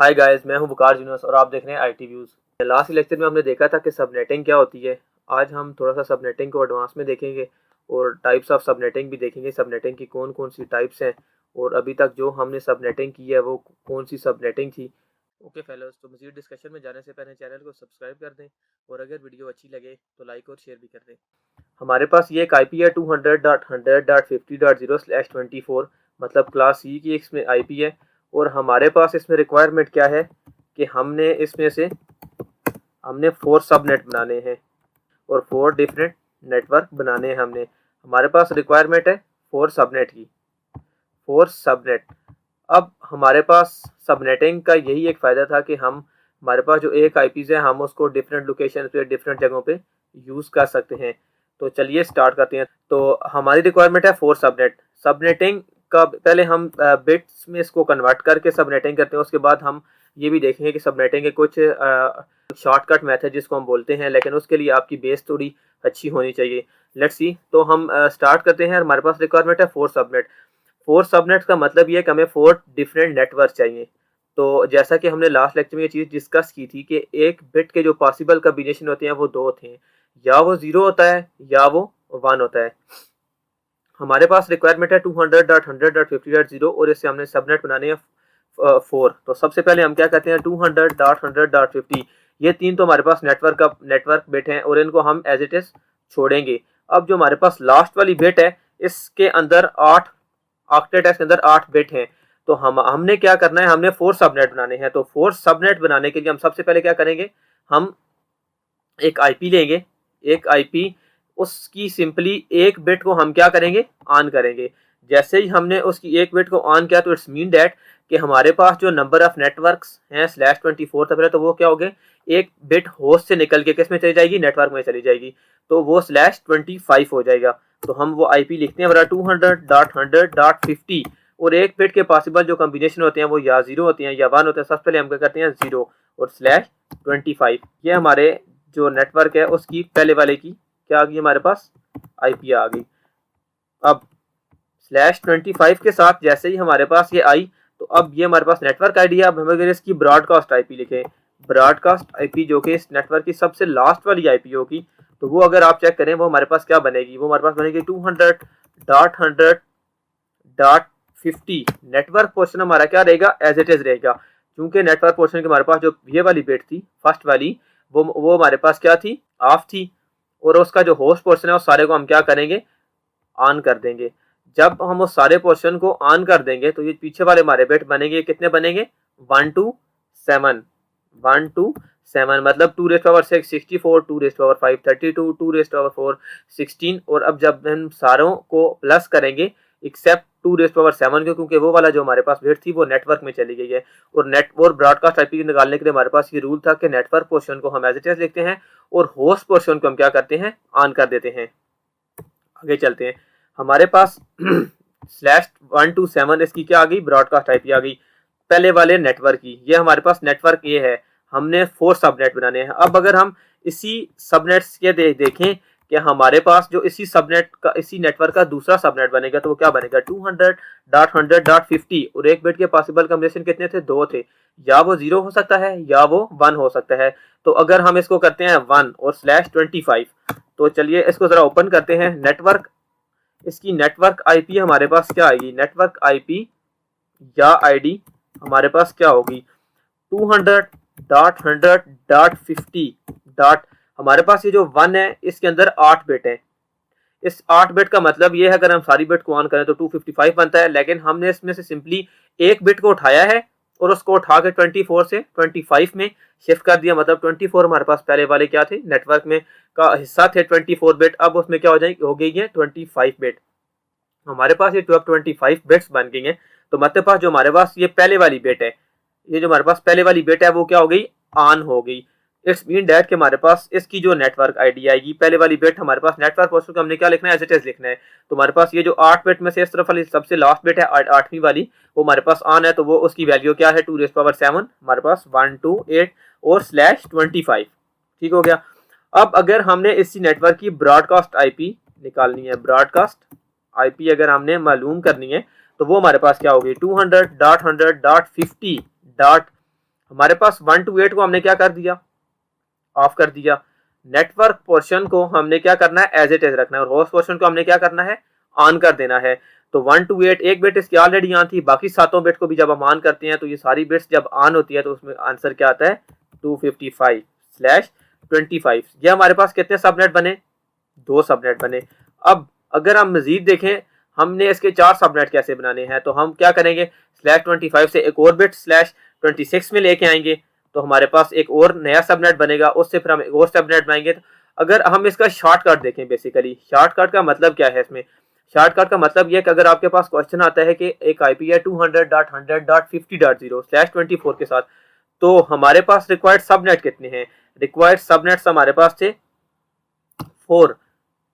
Hi guys, मैं हूं वकार यूनुस और आप देख रहे हैं आईटी व्यूज़। लास्ट लेक्चर में हमने देखा था कि सबनेटिंग क्या होती है। आज हम थोड़ा सा सबनेटिंग को एडवांस में देखेंगे और टाइप्स ऑफ सबनेटिंग भी देखेंगे। सबनेटिंग की कौन कौन सी टाइप्स हैं और अभी तक जो हमने सबनेटिंग की है वो कौन सी सबनेटिंग थी। ओके फेलोज, तो मज़ीद डिस्कशन में जाने से पहले चैनल को सब्सक्राइब कर दें और अगर वीडियो अच्छी लगे तो लाइक और शेयर भी कर दें। हमारे पास ये एक आईपी है 200.100.50.0/24, मतलब क्लास सी की इसमें आईपी है। और हमारे पास इसमें रिक्वायरमेंट क्या है कि हमने इसमें से हमने 4 सबनेट बनाने हैं और 4 डिफरेंट नेटवर्क बनाने हैं। हमारे पास रिक्वायरमेंट है 4 सबनेट की, 4 सबनेट। अब हमारे पास सबनेटिंग का यही एक फ़ायदा था कि हमारे पास जो एक आईपीज़ है हम उसको डिफरेंट लोकेशन पे डिफरेंट जगहों पे यूज़ कर सकते हैं। तो चलिए स्टार्ट करते हैं। तो हमारी रिक्वायरमेंट है 4 सबनेट। सबनेटिंग का पहले हम बिट्स में इसको कन्वर्ट करके सबनेटिंग करते हैं। उसके बाद हम ये भी देखेंगे कि सबनेटिंग के कुछ शॉर्टकट मेथड जिसको हम बोलते हैं, लेकिन उसके लिए आपकी बेस थोड़ी अच्छी होनी चाहिए। लेट्स सी, तो हम स्टार्ट करते हैं। हमारे पास रिक्वायरमेंट है 4 सबनेट। 4 सबनेट्स का मतलब ये है कि हमें 4 डिफरेंट नेटवर्क चाहिए। तो जैसा कि हमने लास्ट लेक्चर में ये चीज़ डिस्कस की थी कि एक बिट के जो पॉसिबल कॉम्बिनेशन होते हैं वो 2 होते हैं, या वो 0 होता है या वो 1 होता है। हमारे पास रिक्वायरमेंट है 200.100.50.0 और इससे हमने सबनेट बनाने हैं 4। तो सबसे पहले हम क्या कहते हैं 200.100.50। ये 3 तो हमारे पास नेटवर्क बिट हैं और इनको हम एज इट इज छोड़ेंगे। अब जो हमारे पास लास्ट वाली बिट है इसके अंदर 8 ऑक्टेट के अंदर 8 बिट हैं। तो हमने क्या करना है, हमने 4 सबनेट बनाने हैं। तो 4 सबनेट बनाने के लिए हम सबसे पहले क्या करेंगे, हम एक आईपी लेंगे। एक आईपी, उसकी सिंपली एक बिट को हम क्या करेंगे, ऑन करेंगे। जैसे ही हमने उसकी एक बिट को ऑन किया तो इट्स मीन डैट कि हमारे पास जो नंबर ऑफ नेटवर्क्स हैं /24 था पहले, तो वो क्या हो गए, एक बिट होस्ट से निकल के किस में चली जाएगी, नेटवर्क में चली जाएगी। तो वो /25 हो जाएगा। तो हम वो आईपी लिखते हैं बड़ा 200.100.50 और एक बिट के पॉसिबल जो कॉम्बिनेशन होते हैं वो या 0 होते हैं या 1 होते हैं। सबसे पहले हम क्या करते हैं 0 और /25। ये हमारे जो नेटवर्क है उसकी पहले वाले की क्या आ गई, हमारे पास आईपी आ गई। अब /25 के साथ जैसे ही हमारे पास ये आई तो अब ये हमारे पास नेटवर्क आईडी है। अब हम अगर इसकी ब्रॉडकास्ट आईपी लिखें, ब्रॉडकास्ट आईपी जो कि इस नेटवर्क की सबसे लास्ट वाली आईपी होगी, तो वो अगर आप चेक करें वो हमारे पास क्या बनेगी, वो हमारे पास बनेगी 200.100.50। नेटवर्क पोर्शन हमारा क्या रहेगा, एज इट इज रहेगा। क्योंकि नेटवर्क पोर्शन के हमारे पास जो ये वाली बिट थी फर्स्ट वाली, वो हमारे पास क्या थी, ऑफ थी। और उसका जो होस्ट पोर्शन है उस सारे को हम क्या करेंगे, ऑन कर देंगे। जब हम उस सारे पोर्शन को ऑन कर देंगे तो ये पीछे वाले हमारे बिट बनेंगे, कितने बनेंगे, 1 to 7। 1 to 7 मतलब 2⁶ 64, 2⁵ 532, 2⁴ 16। और अब जब हम सारों को प्लस करेंगे एक्सेप्ट 2⁻7 के, क्योंकि वो वाला जो हमारे पास बिट थी वो नेटवर्क में चली गई है। और ब्रॉडकास्ट आईपी निकालने के लिए हमारे पास ये रूल था कि नेटवर्क पोर्शन को हम एज इट इज लिखते हैं और होस्ट पोर्शन को हम क्या करते हैं, ऑन कर देते हैं। आगे चलते हैं। हमारे पास /1 to 7 इसकी क्या आ गई, ब्रॉडकास्ट आईपी आ गई पहले वाले नेटवर्क की। ये हमारे पास नेटवर्क ये है। हमने 4 सबनेट बनाने हैं। अब अगर हम इसी सबनेट्स के देखें कि हमारे पास जो इसी नेटवर्क का दूसरा सबनेट बनेगा तो वो क्या बनेगा 200.100.50 और एक बिट के पॉसिबल कॉम्बिनेशन कितने थे, 2 थे। या वो 0 हो सकता है या वो 1 हो सकता है। तो अगर हम इसको करते हैं 1 और /25, तो चलिए इसको जरा ओपन करते हैं। नेटवर्क, इसकी नेटवर्क आईपी हमारे पास क्या आएगी, नेटवर्क आईपी या आईडी हमारे पास क्या होगी 200.100.50. हमारे पास ये जो 1 है इसके अंदर 8 बिट है। इस 8 बिट का मतलब ये है अगर हम सारी बिट को ऑन करें तो 255 बनता है, लेकिन हमने इसमें से सिंपली एक बिट को उठाया है और उसको उठा के 24 से 25 में शिफ्ट कर दिया। मतलब 24 हमारे पास पहले वाले क्या थे, नेटवर्क में का हिस्सा थे 24 बिट। अब उसमें क्या हो गई है 25 बिट। हमारे पास ये 25 बिट्स बन गई हैं। तो हमारे पास जो हमारे पास ये पहले वाली बिट है, ये जो हमारे पास पहले वाली बिट है वो क्या हो गई, ऑन हो गई। इट्स मीन डैट कि हमारे पास इसकी जो नेटवर्क आईडी आएगी, पहले वाली बिट हमारे पास नेटवर्क पोर्शन को हमने क्या लिखना है, एज इट इज लिखना है। तो हमारे पास ये जो 8 बिट में से इस तरफ वाली सबसे लास्ट बिट है 8वीं वाली, वो हमारे पास ऑन है। तो वो उसकी वैल्यू क्या है 2⁻7, हमारे पास 128 और /25। ठीक हो गया। अब अगर हमने इसी नेटवर्क की ब्रॉडकास्ट आईपी निकालनी है, ब्रॉडकास्ट आईपी अगर हमने मालूम करनी है तो वो हमारे पास क्या होगी 200.100.50. हमारे पास 1 to 8 को हमने क्या कर दिया, ऑफ कर दिया। नेटवर्क पोर्शन को हमने क्या करना है, एज इट इज रखना है, और होस्ट पोर्शन को हमने क्या करना है, ऑन कर देना है। तो 1 to 8 एक बिट इसकी ऑलरेडी ऑन थी, बाकी सातों बिट को भी जब हम ऑन करते हैं तो ये सारी बिट्स जब ऑन होती है तो उसमें आंसर क्या आता है, 255/25। ये हमारे पास कितने सबनेट बने, 2 सबनेट बने। अब अगर हम मजीद देखें हमने इसके 4 सबनेट कैसे बनाने हैं, तो हम क्या करेंगे, /25 से एक और बिट /26 में लेके आएंगे, तो हमारे पास एक और नया सबनेट बनेगा, उससे फिर हम एक और सबनेट बनाएंगे। अगर हम इसका शॉर्टकट देखें, बेसिकली शॉर्टकट का मतलब क्या है, इसमें शॉर्टकट का मतलब यह कि अगर आपके पास क्वेश्चन आता है कि एक आईपी है 200.100.50.0/24 के साथ, तो हमारे पास रिक्वायर्ड सबनेट कितने हैं, रिक्वायर्ड सबनेट्स हमारे पास थे 4।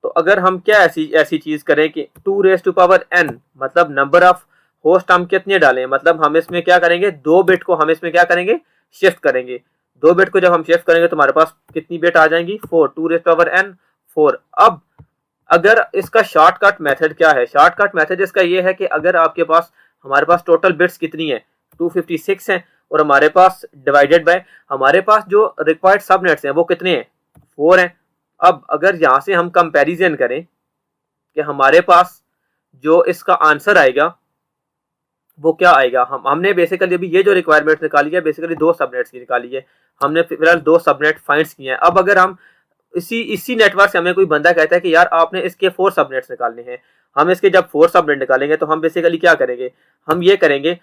तो अगर हम क्या ऐसी चीज करें कि 2n, मतलब नंबर ऑफ होस्ट हम कितने डालें, मतलब हम इसमें क्या करेंगे, 2 बिट को हम इसमें क्या करेंगे, शिफ्ट करेंगे। 2 बिट को जब हम शिफ्ट करेंगे तो हमारे पास कितनी बिट आ जाएंगी, 4, 2n 4। अब अगर इसका शॉर्टकट मेथड क्या है, शॉर्टकट मेथड इसका ये है कि अगर आपके पास, हमारे पास टोटल बिट्स कितनी है, 256 हैं, और हमारे पास डिवाइडेड बाय हमारे पास जो रिक्वायर्ड सबनेट्स हैं वो कितने हैं, 4 हैं। अब अगर यहाँ से हम कंपैरिजन करें कि हमारे पास जो इसका आंसर आएगा वो क्या आएगा, हमने बेसिकली अभी ये जो रिक्वायरमेंट निकाली है बेसिकली 2 सबनेट्स की निकाली है, हमने फिलहाल 2 सबनेट फाइंड किए हैं। अब अगर हम इसी नेटवर्क से हमें कोई बंदा कहता है कि यार आपने इसके 4 सबनेट्स निकालने हैं, हम इसके जब 4 सबनेट निकालेंगे तो हम बेसिकली क्या करेंगे, हम ये करेंगे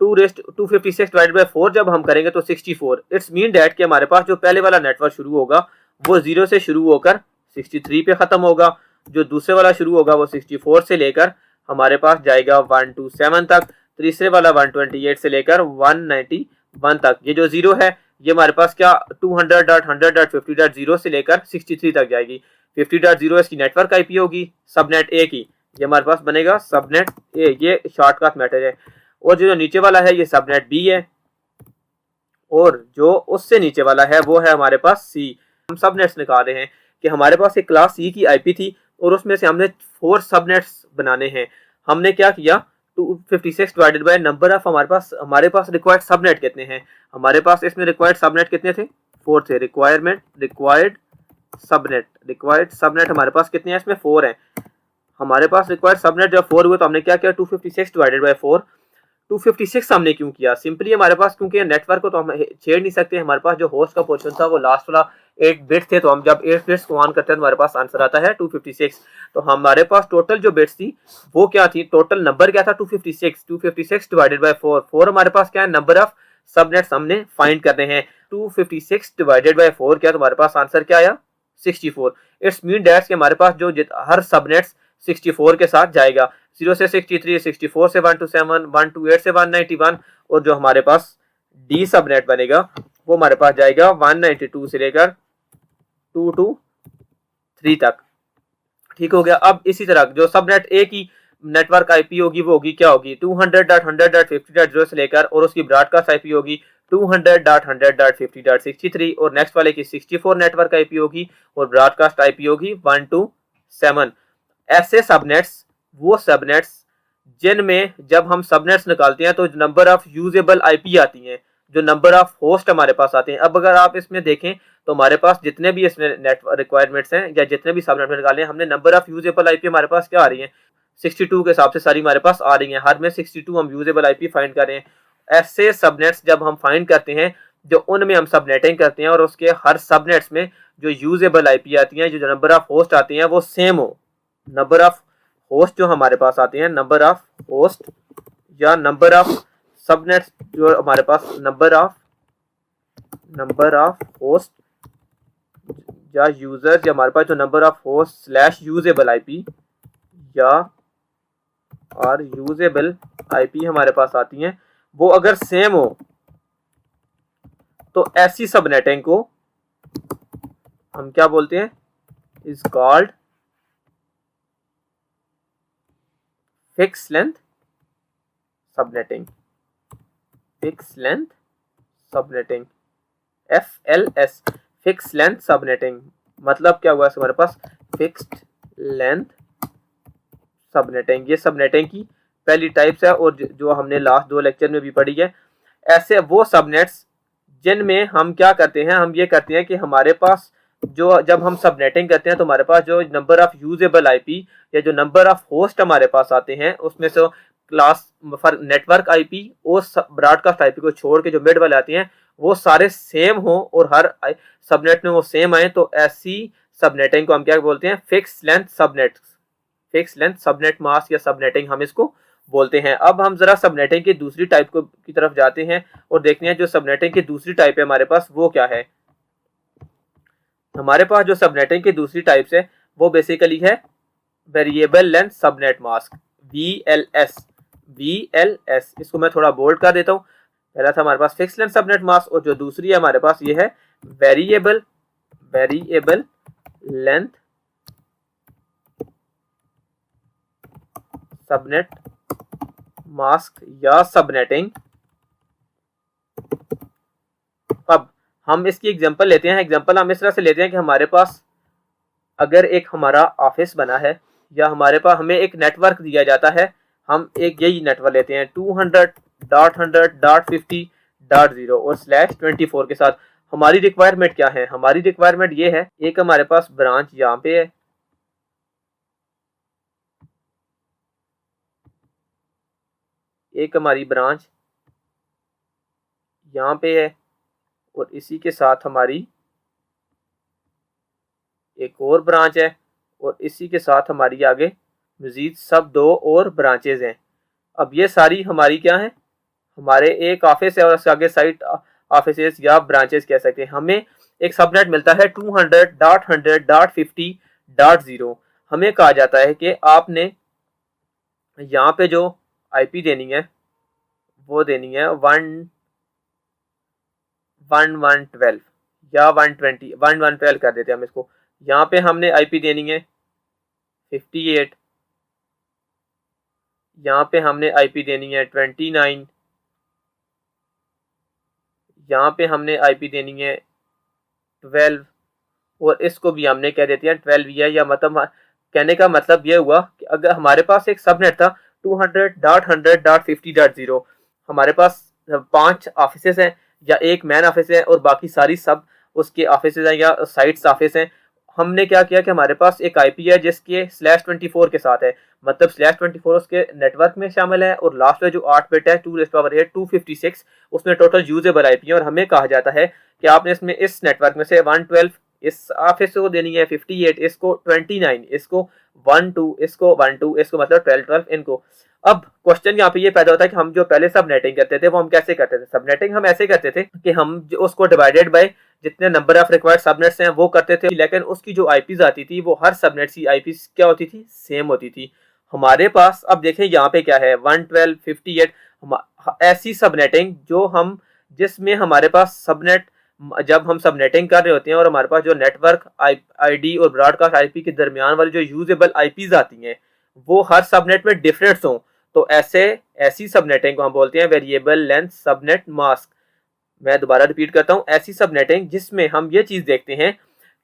256/4 जब हम करेंगे तो 64। इट्स मीन डैट कि हमारे पास जो पहले वाला नेटवर्क शुरू होगा वो 0 से शुरू होकर 63 पे खत्म होगा, जो दूसरे वाला शुरू होगा वो 64 से लेकर हमारे पास जाएगा 127 तक, तीसरे वाला 128 से लेकर 191 तक। ये जो 0 है ये हमारे पास क्या 200.100.50.0 से लेकर 63 तक जाएगी। 50.0 इसकी नेटवर्क आईपी होगी, सबनेट ए की, ये हमारे पास बनेगा सबनेट ए, ये शॉर्टकट मैटर है। और जो नीचे वाला है ये सबनेट बी है, और जो उससे नीचे वाला है वो है हमारे पास सी। हम सबनेट्स निकाल रहे हैं कि हमारे पास एक क्लास सी की आईपी थी और उसमें से हमने 4 सबनेट्स बनाने हैं। हमने क्या किया, 256 डिवाइडेड बाय नंबर ऑफ हमारे पास रिक्वायर्ड सबनेट कितने हैं, हमारे पास इसमें रिक्वायर्ड सबनेट कितने थे, 4 थे। रिक्वायर्ड सबनेट हमारे पास कितने हैं, इसमें 4 हैं। हमारे पास रिक्वायर्ड सबनेट जब 4 हुए तो हमने क्या किया, 256 डिवाइडेड बाय 4। 256 हमने क्यों किया, सिंपली हमारे पास क्योंकि नेटवर्क को तो हम छेड़ नहीं सकते, हमारे पास जो होस्ट का पोर्शन था वो लास्ट वाला 8 बिट थे, तो हम जब 8 बिट्स को ऑन करते हैं तो हमारे पास आंसर आता है 256। तो हमारे पास टोटल जो बिट्स थी वो क्या थी, टोटल नंबर क्या था 256 डिवाइडेड बाय 4 हमारे पास क्या है, नंबर ऑफ सबनेट्स हमने फाइंड करने हैं। 256 डिवाइडेड बाय 4 क्या, तो हमारे पास आंसर क्या आया, 64। इट्स मीन दैट्स कि हमारे पास जो हर सबनेट्स 64 के साथ जाएगा, 0 से 63, 64 से 127, 128 से 191, और जो हमारे पास डी सबनेट बनेगा वो हमारे पास जाएगा 192 से लेकर 223 तक। ठीक हो गया। अब इसी तरह जो सबनेट ए की नेटवर्क आईपी होगी वो होगी क्या होगी, 200.100.50.0 से लेकर, और उसकी ब्रॉडकास्ट आईपी होगी 200.100.50.63, और नेक्स्ट वाले की 64 नेटवर्क आईपी होगी और ब्रॉडकास्ट आईपी होगी 127। ऐसे सबनेट्स, वो सबनेट्स जिनमें जब हम सबनेट्स निकालते हैं तो नंबर ऑफ यूजेबल आईपी आती हैं, जो नंबर ऑफ होस्ट हमारे पास आते हैं। अब अगर आप इसमें देखें तो हमारे पास जितने भी इसमें नेटवर्क रिक्वायरमेंट्स हैं या जितने भी सबनेट में निकाले हैं, हमने नंबर ऑफ यूजेबल आईपी हमारे पास क्या आ रही है, 62 के हिसाब से सारी हमारे पास आ रही हैं, हर में 62 हम यूजेबल आईपी फाइंड कर रहे हैं। ऐसे सबनेट्स जब हम फाइंड करते हैं जो उनमें हम सबनेटिंग करते हैं और उसके हर सबनेट्स में जो यूजेबल आईपी आती हैं, जो नंबर ऑफ होस्ट आते हैं वो सेम हो, नंबर ऑफ होस्ट जो हमारे पास आते हैं, नंबर ऑफ होस्ट या नंबर ऑफ सबनेट्स जो हमारे पास नंबर ऑफ होस्ट या यूजर्स या हमारे पास जो number of host / usable IP या और यूजेबल आईपी हमारे पास आती हैं, वो अगर सेम हो तो ऐसी सबनेटिंग को हम क्या बोलते हैं, is called fix length subnetting. FLS, fix length subnetting. मतलब क्या हुआ, हमारे पास फिक्स्ड लेंथ सबनेटिंग, ये सबनेटिंग की पहली टाइप्स है और जो हमने लास्ट 2 लेक्चर में भी पढ़ी है। ऐसे वो सबनेट्स जिनमें हम क्या करते हैं, हम ये करते हैं कि हमारे पास जो जब हम सबनेटिंग करते हैं तो हमारे पास जो नंबर ऑफ यूजेबल आईपी या जो नंबर ऑफ होस्ट हमारे पास आते हैं उसमें से क्लास फॉर नेटवर्क आईपी और ब्रॉडकास्ट आईपी को छोड़ के जो मिड वाले आते हैं वो सारे सेम हो और हर सबनेट में वो सेम आए, तो ऐसी सबनेटिंग को हम क्या बोलते हैं, fix length subnet, fix length subnet mask या सबनेटिंग हम इसको बोलते हैं। अब हम जरा सबनेटिंग की दूसरी टाइप को की तरफ जाते हैं और देखते हैं जो सबनेटिंग की दूसरी टाइप है हमारे पास वो क्या है। हमारे पास जो सबनेटिंग की दूसरी टाइप है वो बेसिकली है variable length subnet mask, VLS। VLS इसको मैं थोड़ा बोल्ड कर देता हूँ। पहला था हमारे पास फिक्स लेंथ सबनेट मास्क और जो दूसरी है हमारे पास ये है वेरिएबल लेंथ सबनेट मास्क या सबनेटिंग। अब हम इसकी एग्जांपल लेते हैं। एग्जांपल हम इस तरह से लेते हैं कि हमारे पास अगर एक हमारा ऑफिस बना है या हमारे पास हमें एक नेटवर्क दिया जाता है, हम एक यही नेटवर्क लेते हैं 200.100.50.0 और /24 के साथ। हमारी रिक्वायरमेंट क्या है, हमारी रिक्वायरमेंट ये है, एक हमारे पास ब्रांच यहाँ पे है, एक हमारी ब्रांच यहाँ पे है और इसी के साथ हमारी एक और ब्रांच है और इसी के साथ हमारी आगे मजीद सब 2 और ब्रांचेज हैं। अब ये सारी हमारी क्या है, हमारे एक ऑफिस है और उसके आगे साइट ऑफिसेस या ब्रांचेस कह सकते हैं। हमें एक सबनेट मिलता है 200.100.50.0। हमें कहा जाता है कि आपने यहाँ पे जो आईपी देनी है वो देनी है 1112 या 120 1112 कर देते हैं हम इसको। यहाँ पे हमने आईपी देनी है 58, यहाँ पे हमने आईपी देनी है 29, यहाँ पे हमने आईपी देनी है 12 और इसको भी हमने कह देते हैं 12 है। या मतलब कहने का मतलब ये हुआ कि अगर हमारे पास एक सबनेट था 200.100.50.0, हमारे पास 5 ऑफिसेस हैं या एक मैन ऑफिस है और बाकी सारी सब उसके ऑफिसेज हैं या साइट्स ऑफिस हैं। हमने क्या किया कि हमारे पास एक आईपी है जिसके /24 के साथ है, मतलब /24 उसके नेटवर्क में शामिल है और लास्ट में जो 8 बिट है 2^8 उसमें टोटल यूजेबल आईपी है। और हमें कहा जाता है कि आपने इसमें इस नेटवर्क में से 112 इस ऑफिस को देनी है, 58 इसको, 29 इसको, 12 इसको, 12 इसको, मतलब 12 इनको। अब क्वेश्चन यहाँ पे ये पैदा होता है कि हम जो पहले सब नेटिंग करते थे वो हम कैसे करते थे। सब नेटिंग हम ऐसे करते थे कि हम जो उसको डिवाइडेड बाय जितने नंबर ऑफ रिक्वायर्ड सबनेट्स हैं वो करते थे, लेकिन उसकी जो आईपीज आती थी वो हर सबनेट की आईपीज क्या होती थी, सेम होती थी। हमारे पास अब देखें यहाँ पे क्या है 112, 58 ऐसी सबनेटिंग जो हम जिसमें हमारे पास सबनेट जब हम सबनेटिंग कर रहे होते हैं और हमारे पास जो नेटवर्क आईडी और ब्रॉडकास्ट आईपी के दरमियान वाली जो यूजेबल आईपीज आती हैं वो हर सबनेट में डिफरेंट हों, तो ऐसी सबनेटिंग को हम बोलते हैं वेरिएबल लेंथ सबनेट मास्क। मैं दोबारा रिपीट करता हूं, ऐसी सबनेटिंग जिसमें हम ये चीज देखते हैं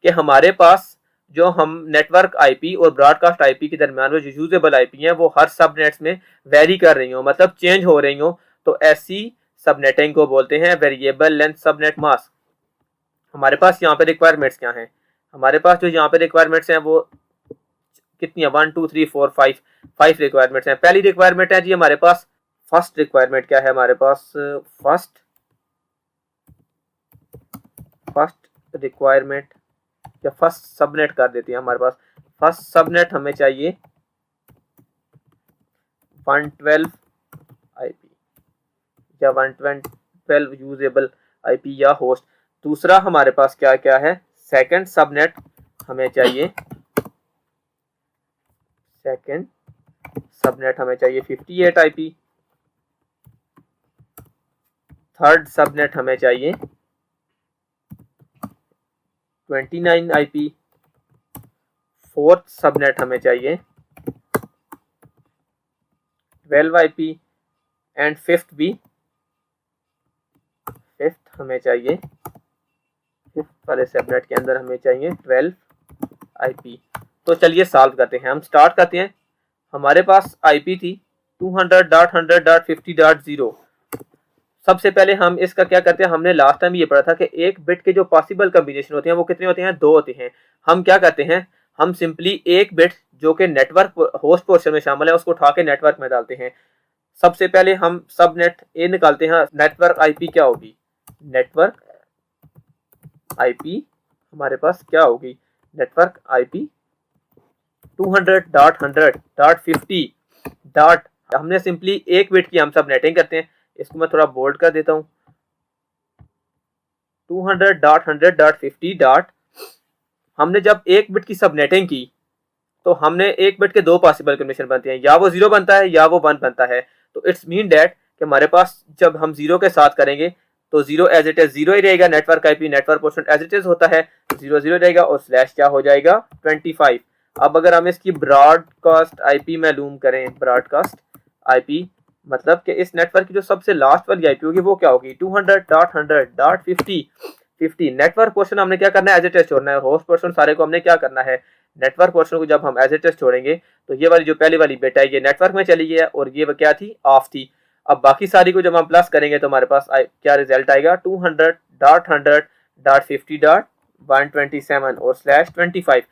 कि हमारे पास जो हम नेटवर्क आईपी और ब्रॉडकास्ट आईपी के दरमियान में जो यूजेबल आईपी हैं वो हर सबनेट्स में वेरी कर रही हो, मतलब चेंज हो रही हो, तो ऐसी सबनेटिंग को बोलते हैं वेरिएबल लेंथ सबनेट मास्क। हमारे पास यहाँ पे रिक्वायरमेंट्स क्या हैं, हमारे पास जो यहाँ पे रिक्वायरमेंट्स हैं वो कितनी है, 1 2 3 4 5 रिक्वायरमेंट्स हैं। पहली रिक्वायरमेंट है जी हमारे पास, फर्स्ट रिक्वायरमेंट क्या है हमारे पास, फर्स्ट रिक्वायरमेंट या फर्स्ट सबनेट कर देते हैं। हमारे पास फर्स्ट सबनेट हमें चाहिए 112 आईपी या 112 यूजेबल आईपी या होस्ट। दूसरा हमारे पास क्या क्या है, सेकंड सबनेट हमें चाहिए, सेकंड सबनेट हमें चाहिए 58 आईपी। थर्ड सबनेट हमें चाहिए 29 आईपी। फोर्थ सबनेट हमें चाहिए 12 आईपी एंड फिफ्थ हमें चाहिए, फिफ्थ वाले सबनेट के अंदर हमें चाहिए 12 आईपी। तो चलिए सॉल्व करते हैं, हम स्टार्ट करते हैं। हमारे पास आईपी थी 200.100.50.0, सबसे पहले हम इसका क्या करते हैं, हमने लास्ट टाइम ये पढ़ा था कि एक बिट के जो पॉसिबल कम्बिनेशन होते हैं वो कितने होते हैं, 2 होते हैं। हम क्या करते हैं, हम सिंपली एक बिट जो कि नेटवर्क होस्ट पोर्शन में शामिल है उसको उठा के नेटवर्क में डालते हैं। सबसे पहले हम सबनेट ए निकालते हैं। नेटवर्क आईपी क्या होगी, नेटवर्क आईपी हमारे पास क्या होगी, नेटवर्क आईपी 200.100.50. हमने सिंपली एक बिट की हम सब नेटिंग करते हैं। इसको मैं थोड़ा बोल्ड कर देता हूँ। 200.100.50. हमने जब एक बिट की सब नेटिंग की तो हमने एक बिट के 2 पॉसिबल कम्बिनेशन बनते हैं, या वो 0 बनता है या वो 1 बनता है। तो इट्स मीन दैट कि हमारे पास जब हम 0 के साथ करेंगे तो 0 एज इट इज 0 ही रहेगा। Network IP network portion as it is होता है, 0 0 रहेगा और स्लैश क्या हो जाएगा 25। अब अगर हम इसकी ब्रॉडकास्ट आईपी में लूम करें, ब्रॉडकास्ट आईपी मतलब कि इस नेटवर्क की जो सबसे लास्ट वाली आईपी होगी वो क्या होगी 200.100.50. नेटवर्क पोर्शन हमने क्या करना है, एज इट इज छोड़ना है। होस्ट पोर्शन सारे को हमने क्या करना है, नेटवर्क पोर्शन को जब हम एज इट इज छोड़ेंगे तो ये वाली जो पहली वाली बिट है ये नेटवर्क में चली गई है और ये क्या थी, ऑफ थी। अब बाकी सारी को जब हम प्लस करेंगे तो हमारे पास क्या रिजल्ट आएगा 200.100.50.127 और स्लैश 25।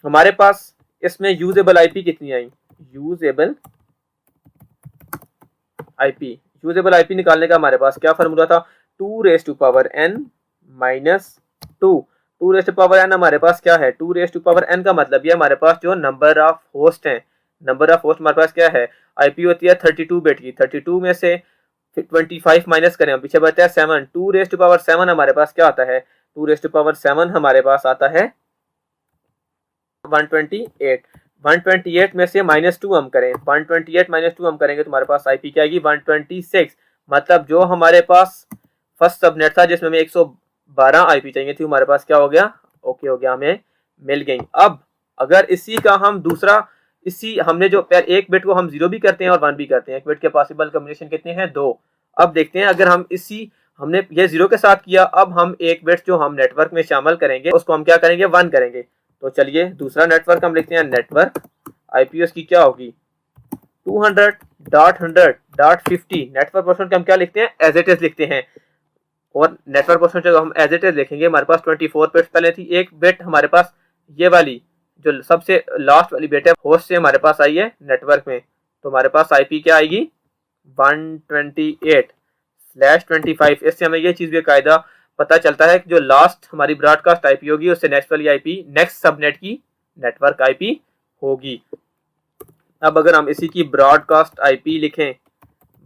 हमारे पास इसमें यूजेबल आईपी कितनी आई, यूजेबल आईपी निकालने का हमारे पास क्या फॉर्मूला था, 2n - 2। 2n हमारे पास क्या है, 2n का मतलब ये हमारे पास जो नंबर ऑफ होस्ट हैं, नंबर ऑफ होस्ट हमारे पास क्या है, आईपी होती है 32 बिट की। 32 में से 25 माइनस करें हम पीछे बचता है 7। 2n हमारे पास क्या आता है, 2n हमारे पास आता है 128। 128 में से -2 हम करें, 128 - 2 हम करेंगे तो हमारे पास आईपी क्या आएगी 126। मतलब जो हमारे पास फर्स्ट सबनेट था जिसमें हमें 112 आईपी चाहिए थी, हमारे पास क्या हो गया, ओके हो गया, हमें मिल गई। अब अगर इसी का हम दूसरा, इसी हमने जो एक बिट को हम 0 भी करते हैं और 1 भी करते हैं, एक बिट के पॉसिबल कम्बिनेशन कितने हैं, 2। अब देखते हैं अगर हम इसी, हमने ये 0 के साथ किया, अब हम एक बिट जो हम नेटवर्क में शामिल करेंगे उसको हम क्या करेंगे 1 करेंगे। तो चलिए दूसरा नेटवर्क हम लिखते हैं, नेटवर्क आईपी की क्या होगी 200.100.50। नेटवर्क पोर्शन के हम क्या लिखते हैं, एज इट इज लिखते हैं। और नेटवर्क पोर्शन जो हम एज इट इज लिखेंगे, हमारे पास 24 बिट्स पहले थी, एक बिट हमारे पास ये वाली जो सबसे लास्ट वाली बिट है होस्ट से हमारे पास आई है नेटवर्क में, तो हमारे पास आईपी क्या आएगी 128/25। इससे हमें ये चीज भी कायदा पता चलता है कि जो लास्ट हमारी ब्रॉडकास्ट आईपी होगी उससे नेक्स्ट वाली आईपी नेक्स्ट सबनेट की नेटवर्क आईपी होगी। अब अगर हम इसी की ब्रॉडकास्ट आईपी लिखें,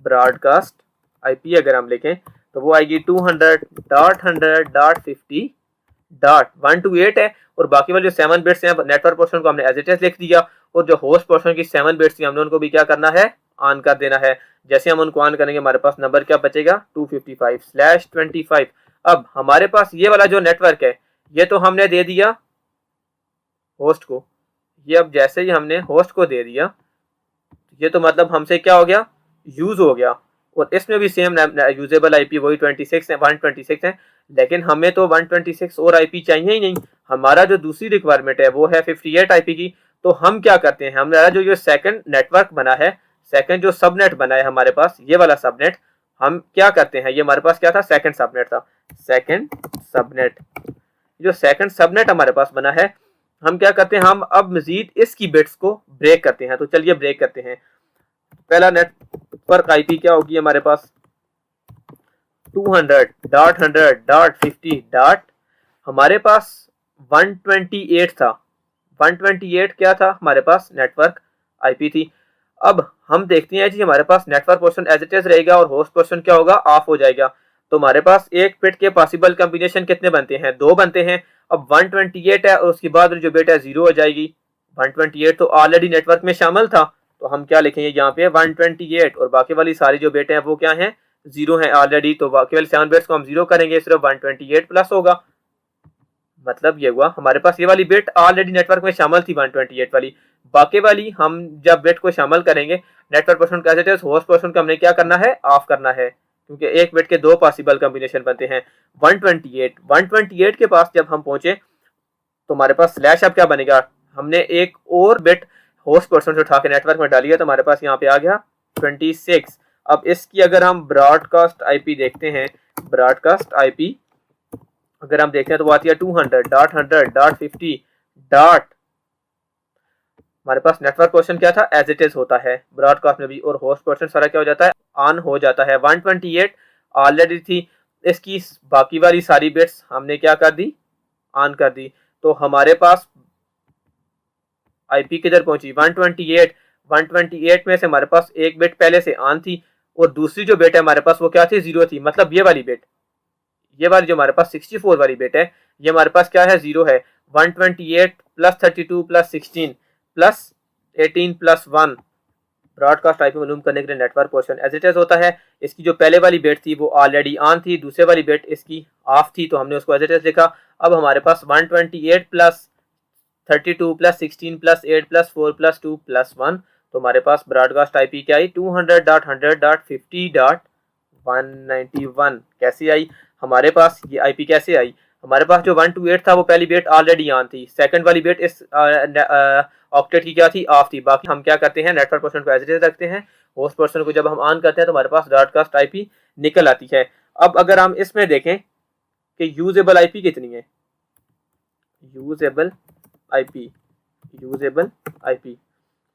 ब्रॉडकास्ट आईपी अगर हम लिखें तो वो आएगी 200.100.50.128 है। और बाकी वाले जो 7 बिट्स हैं नेटवर्क पोर्शन को हमने एज इट इज लिख दिया, और जो होस्ट पोर्शन की 7 बिट्स थी हमने उनको भी क्या करना है, ऑन कर देना है। जैसे हम उनको ऑन करेंगे हमारे पास नंबर क्या बचेगा 255/25। अब हमारे पास ये वाला जो नेटवर्क है ये तो हमने दे दिया होस्ट को, ये अब जैसे ही हमने होस्ट को दे दिया ये तो मतलब हमसे क्या हो गया, यूज हो गया। और इसमें भी सेम यूजेबल आईपी वही 26 है, 126 है, लेकिन हमें तो 126 और आईपी चाहिए ही नहीं। हमारा जो दूसरी रिक्वायरमेंट है वो है 58 आईपी की। तो हम क्या करते हैं, हमारा जो ये सेकंड नेटवर्क बना है, सेकंड जो सबनेट बना है हमारे पास ये वाला सबनेट, हम क्या करते हैं, ये हमारे पास क्या था, सेकंड सबनेट था, सेकंड सबनेट। जो सेकंड सबनेट हमारे पास बना है, हम क्या करते हैं, हम अब मजीद इसकी बिट्स को ब्रेक करते हैं। तो चलिए ब्रेक करते हैं। पहला नेटवर्क आईपी क्या होगी हमारे पास 200.100.50. हमारे पास 128 था, 128 क्या था हमारे पास नेटवर्क आईपी थी। अब हम देखते हैं जी हमारे पास network portion as it is रहेगा और होस्ट पोर्शन क्या होगा, ऑफ हो जाएगा। तो हमारे पास एक बिट के पॉसिबल कॉम्बिनेशन कितने बनते हैं, 2 बनते हैं। अब 128 है और उसके बाद जो बिट है 0 हो जाएगी। 128 तो ऑलरेडी नेटवर्क में शामिल था, तो हम क्या लिखेंगे यहाँ पे 128, और बाकी वाली सारी जो बिट हैं वो क्या हैं, 0 है ऑलरेडी। तो बाकी वाली 7 बिट्स को हम 0 करेंगे, सिर्फ 128 प्लस होगा। मतलब ये हुआ हमारे पास ये वाली बिट ऑलरेडी नेटवर्क में शामिल थी 128 वाली, बाकी वाली हम जब बिट को शामिल करेंगे नेटवर्क पोर्शन का एज होस्ट पोर्शन का हमने क्या करना है, ऑफ करना है, क्योंकि एक बिट के 2 पॉसिबल कॉम्बिनेशन बनते हैं। 128 के पास जब हम पहुंचे तो हमारे पास स्लैश अब क्या बनेगा, हमने एक और बिट होस्ट पोर्शन से उठा के नेटवर्क में डाली है, तो हमारे पास यहाँ पे आ गया 26। अब इसकी अगर हम ब्रॉडकास्ट आईपी देखते हैं, ब्रॉडकास्ट आईपी अगर हम देखते हैं तो वो आती है 200.100.50 डॉट, हमारे पास नेटवर्क पोर्शन क्या था, एज इट इज होता है ब्रॉडकास्ट में भी, और होस्ट पोर्शन सारा क्या हो जाता है, ऑन हो जाता है। 128 ऑलरेडी थी, इसकी बाकी वाली सारी बिट्स हमने क्या कर दी, ऑन कर दी। तो हमारे पास आईपी किधर पहुंची, 128 में से हमारे पास एक बिट पहले से ऑन थी और दूसरी जो बिट है हमारे पास वो क्या थी, 0 थी। मतलब ये वाली बिट, ये वाली जो हमारे पास 64 वाली बिट है, ये हमारे पास क्या है, 0 है। 128 plus 32 plus 16 plus 18 plus 1 broadcast IP मालूम करने के लिए network portion as it is होता है। इसकी जो पहले वाली बिट थी वो ऑलरेडी ऑन थी, दूसरे वाली बिट इसकी ऑफ थी, तो हमने उसको एज इट इज लिखा। अब हमारे पास 128 plus 32 plus 16 plus 8 plus 4 plus 2 plus 1, तो हमारे पास ब्रॉडकास्ट आईपी क्या आई, 200.100.50.191 कैसे आई हमारे पास, ये आईपी कैसे आई हमारे पास। जो 128 था वो पहली बिट ऑलरेडी ऑन थी, सेकंड वाली बिट इस ऑक्टेट की क्या थी, ऑफ थी। बाकी हम क्या करते हैं, नेटवर्क पोर्शन को एज इट इज रखते हैं, होस्ट पोर्शन को जब हम ऑन करते हैं तो हमारे पास ब्रॉडकास्ट आईपी निकल आती है। अब अगर हम इसमें देखें कि यूजेबल आईपी कितनी है, यूजेबल आईपी, यूजेबल आईपी,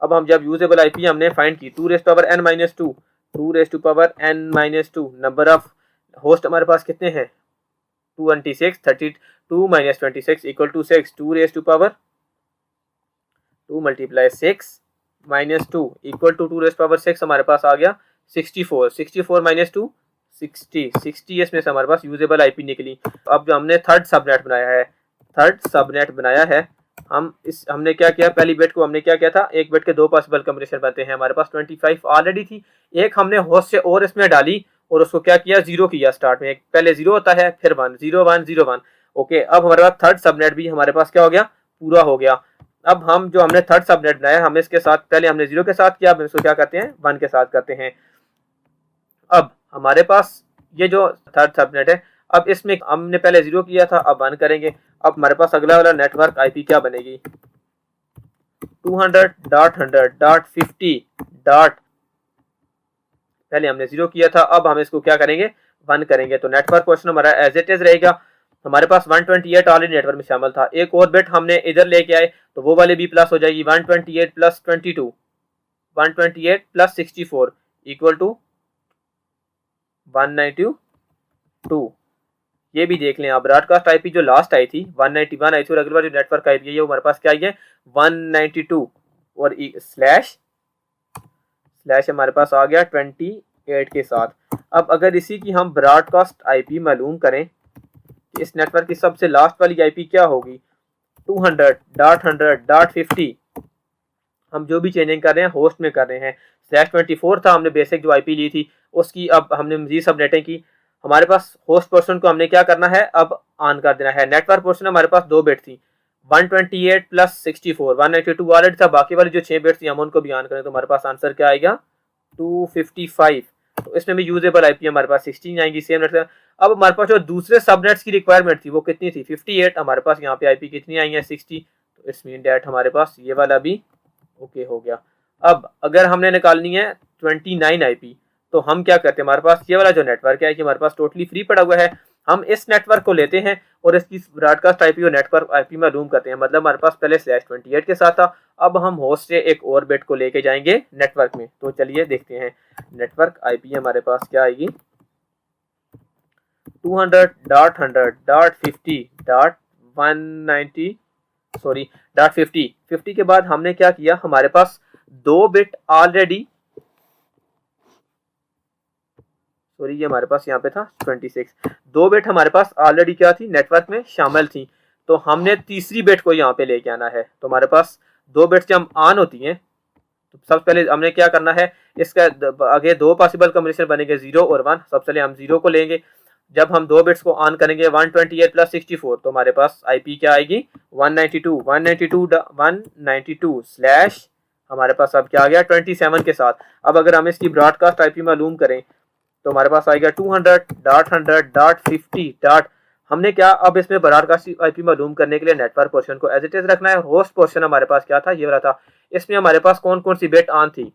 अब हम जब यूजेबल आईपी हमने फाइंड की 2 raise to power n minus 2, 2 raise to power n minus 2, number of host हमारे पास कितने हैं, 26, 32 minus 26 equal to 6, 2 raise to power 2 multiply 6 minus 2 equal to 2 raise to power 6 हमारे पास आ गया 64, 64 माइनस 2 60, 60 इसमें से हमारे पास यूजेबल आईपी निकली। अब जो हमने थर्ड सबनेट बनाया है, थर्ड सबनेट बनाया है, हमने क्या किया, पहली बिट को हमने क्या किया था, एक बिट के दो पॉसिबल कम्बिनेशन बनते हैं, हमारे पास 25 ऑलरेडी थी, एक हमने होस्ट से और इसमें डाली और उसको क्या किया, 0 किया स्टार्ट में, पहले 0 होता है फिर 1, 0 1 0 1। ओके, अब हमारे पास थर्ड सबनेट भी हमारे पास क्या हो गया, पूरा हो गया। अब हम जो हमने थर्ड सबनेट बनाया, हम इसके साथ पहले हमने 0 के साथ किया, अब इसको क्या करते हैं, 1 के साथ करते हैं। अब हमारे पास ये जो थर्ड सबनेट है, अब इसमें हमने पहले 0 किया था, अब 1 करेंगे। अब हमारे पास अगला वाला नेटवर्क आईपी क्या बनेगी, 200.100.50 डॉट, पहले हमने 0 किया था, अब हम इसको क्या करेंगे, 1 करेंगे। तो नेटवर्क पोर्शन हमारा एज इट इज रहेगा। हमारे पास 128 ऑलरेडी नेटवर्क में शामिल था, एक और बिट हमने इधर लेके आए तो वो वाले भी प्लस हो जाएगी, 128 प्लस 22, 128 प्लस 64 इक्वल टू 192। ये भी देख लें आप, ब्रॉडकास्ट आईपी जो लास्ट आई थी 191 आई थी, और अगली बार जो नेटवर्क आईपी है हमारे पास क्या आई है, 192 और स्लैश हमारे पास आ गया 28 के साथ। अब अगर इसी की हम ब्रॉडकास्ट आईपी मालूम करें, इस नेटवर्क की सबसे लास्ट वाली आईपी क्या होगी, 200.100.50, हम जो भी चेंजिंग कर रहे हैं होस्ट में कर रहे हैं। /24 था हमने बेसिक जो आईपी ली थी उसकी, अब हमने मजीद सबनेटिंग की। हमारे पास होस्ट पोर्शन को हमने क्या करना है, अब ऑन कर देना है। नेटवर्क पोर्शन हमारे पास 2 बिट थी, 128 प्लस 64, 192 ऑलरेडी था, बाकी वाली जो 6 बिट थी हम उनको भी ऑन करें तो हमारे पास आंसर क्या आएगा, 255। तो इसमें भी यूजेबल आईपी हमारे पास 16 आएंगी सेम नेट। अब हमारे पास जो दूसरे सबनेट्स की रिक्वायरमेंट थी वो कितनी थी, 58, हमारे पास यहाँ पे आईपी कितनी आई है, 60। तो इट्स मीन डैट हमारे पास ये वाला भी ओके हो गया। अब अगर हमने निकालनी है 29 आईपी, तो हम क्या करते हैं, हमारे पास ये वाला जो नेटवर्क है कि हमारे पास टोटली फ्री पड़ा हुआ है, हम इस नेटवर्क को लेते हैं और इसकी ब्रॉडकास्ट आईपी और नेटवर्क आईपी में रूम करते हैं। मतलब हमारे पास पहले /28 के साथ था, अब हम होस्ट से एक और बिट को लेके जाएंगे नेटवर्क में। तो चलिए देखते हैं, नेटवर्क आईपी हमारे पास क्या आएगी, 200.100.50.190 50 के बाद हमने क्या किया, हमारे पास 2 बिट ऑलरेडी, सॉरी ये हमारे पास यहाँ पे था 26, 2 बिट हमारे पास ऑलरेडी क्या थी, नेटवर्क में शामिल थी। तो हमने तीसरी बिट को यहाँ पे लेके आना है। तो हमारे पास 2 बिट्स जब ऑन होती हैं तो सबसे पहले हमने क्या करना है, इसका आगे 2 पॉसिबल कॉम्बिनेशन बनेंगे 0 और 1। सबसे पहले हम 0 को लेंगे, जब हम 2 बिट्स को ऑन करेंगे 128 प्लस 64, तो हमारे पास आईपी क्या आएगी, 192 स्लैश हमारे पास अब क्या आ गया 27 के साथ। अब अगर हम इसकी ब्रॉडकास्ट आईपी मालूम करें तो हमारे पास आएगा 200.100.50 डॉट, हमने क्या, अब इसमें ब्रॉडकास्ट आईपी मालूम करने के लिए नेटवर्क पोर्शन को एज इट इज रखना है। होस्ट पोर्शन हमारे पास क्या था, ये वाला था। इसमें हमारे पास कौन कौन सी बिट ऑन थी,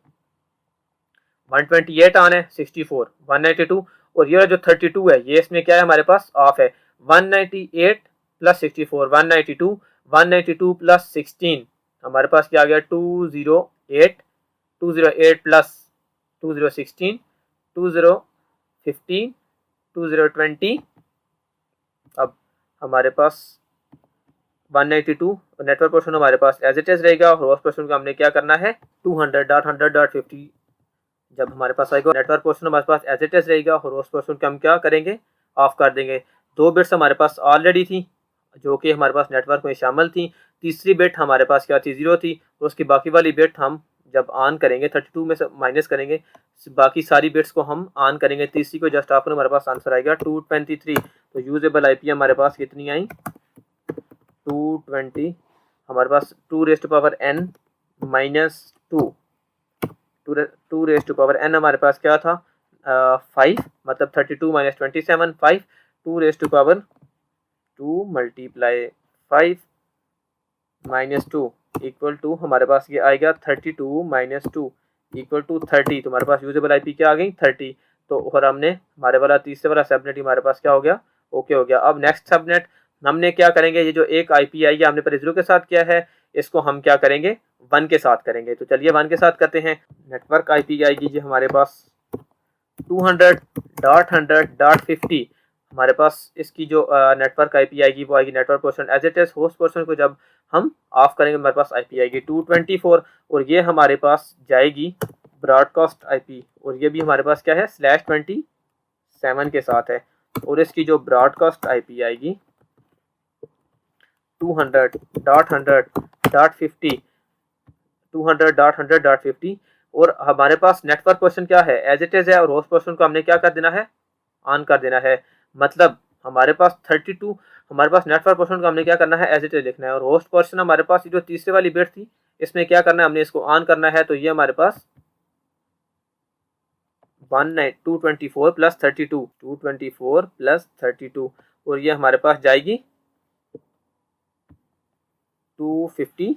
128 ऑन है, 64 192, और ये जो 32 है ये इसमें क्या है हमारे पास ऑफ है। 198 प्लस 64 192, 192 प्लस 16 हमारे पास क्या आ गया 208, 208 प्लस 2016 2015 2020। अब हमारे पास 192 नेटवर्क पोर्शन हमारे पास एज इट इज रहेगा, और होस्ट पोर्शन को हमने क्या करना है 200.100.50 जब हमारे पास आएगा नेटवर्क पोर्शन हमारे पास एज इट इज रहेगा, और होस्ट पोर्शन को हम क्या करेंगे ऑफ कर देंगे। 2 बिट्स हमारे पास ऑलरेडी थी जो कि हमारे पास नेटवर्क में शामिल थी, तीसरी बिट हमारे पास क्या थी 0 थी, और उसकी बाकी वाली बिट हम जब ऑन करेंगे 32 में से माइनस करेंगे, बाकी सारी बिट्स को हम ऑन करेंगे, तीसरी को जस्ट आफ्टर हमारे पास आंसर आएगा 223। तो यूजेबल आईपी हमारे पास कितनी आई 220, हमारे पास 2 raise to power n minus 2 raise to power n हमारे पास क्या था 5, मतलब 32 minus 27 5, 2 raise to power 2 multiply 5 minus 2 equal to हमारे पास ये आएगा 32 माइनस 2 इक्वल टू 30। तो हमारे पास यूजेबल आईपी क्या आ गई 30। तो और हमने हमारे वाला तीसरे वाला सबनेट हमारे पास क्या हो गया ओके हो गया। अब नेक्स्ट सबनेट हमने क्या करेंगे, ये जो एक आईपी आई है हमने पहले 0 के साथ किया है, इसको हम क्या करेंगे 1 के साथ करेंगे। तो चलिए 1 के साथ करते हैं। नेटवर्क आईपी आएगी जी हमारे पास 200.100.50, हमारे पास इसकी जो नेटवर्क आईपी आएगी वो आएगी network portion as it is, host portion को जब हम ऑफ करेंगे हमारे पास आईपी आएगी 224, और ये हमारे पास जाएगी ब्रॉडकास्ट आईपी, और ये भी हमारे पास क्या है /27 के साथ है, और इसकी जो ब्रॉडकास्ट आईपी आएगी 200.100.50 200.100.50, और हमारे पास नेटवर्क पोर्शन क्या है एज इट इज है, और होस्ट पोर्शन को हमने क्या कर देना है ऑन कर देना है। मतलब हमारे पास 32 हमारे पास नेटवर्क पोर्शन को हमने क्या करना है एज इट इज लिखना है, और होस्ट पोर्शन हमारे पास जो तीसरे वाली बिट थी इसमें क्या करना है हमने इसको ऑन करना है। तो ये हमारे पास 224 प्लस 32 224 प्लस 32, और ये हमारे पास जाएगी 256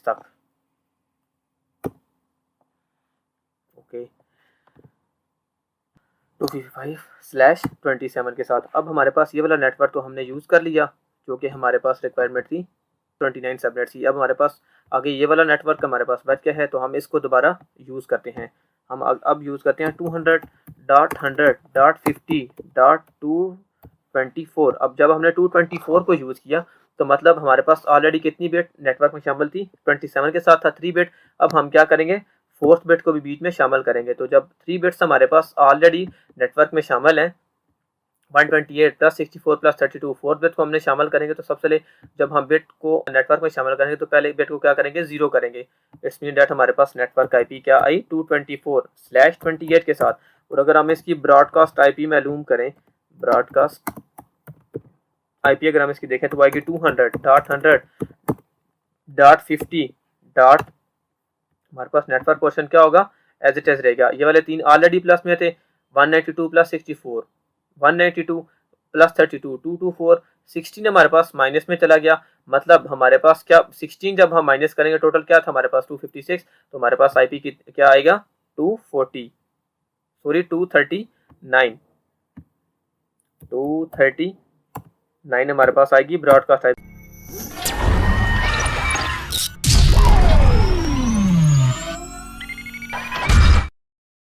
तक। ओके 255/27 के साथ। अब हमारे पास ये वाला नेटवर्क तो हमने यूज़ कर लिया जो कि हमारे पास रिक्वायरमेंट थी 29 सबनेट थी। अब हमारे पास आगे ये वाला नेटवर्क हमारे पास बच गया है, तो हम इसको दोबारा यूज़ करते हैं। हम अब यूज़ करते हैं 200.100.50.224। अब जब हमने 224 को यूज़ किया तो मतलब हमारे पास ऑलरेडी कितनी बिट नेटवर्क में शामिल थी 27 के साथ था 3 बिट। अब हम क्या करेंगे 4th बिट को भी बीच में शामिल करेंगे। तो जब 3 बिट्स हमारे पास ऑलरेडी नेटवर्क में शामिल हैं 128 प्लस 64 प्लस 32, 4th बिट को हमने शामिल करेंगे। तो सबसे पहले जब हम बिट को नेटवर्क में शामिल करेंगे तो पहले बिट को क्या करेंगे 0 करेंगे। इट्स मीन डेट हमारे पास नेटवर्क आईपी क्या आई 224/28 के साथ। और अगर हम इसकी ब्रॉडकास्ट आईपी मालूम करें, ब्रॉडकास्ट आईपी अगर हम इसकी देखें तो आएगी 200.100.50 हमारे पास नेटवर्क पोर्शन क्या होगा एज इट इज रहेगा। ये वाले 3 ऑलरेडी प्लस में थे 192 प्लस 64 192 प्लस 32 224, 16 हमारे पास माइनस में चला गया। मतलब हमारे पास क्या 16 जब हम माइनस करेंगे टोटल क्या था हमारे पास 256। तो हमारे पास आईपी की क्या आएगा 239 हमारे पास आएगी ब्रॉडकास्ट आईपी।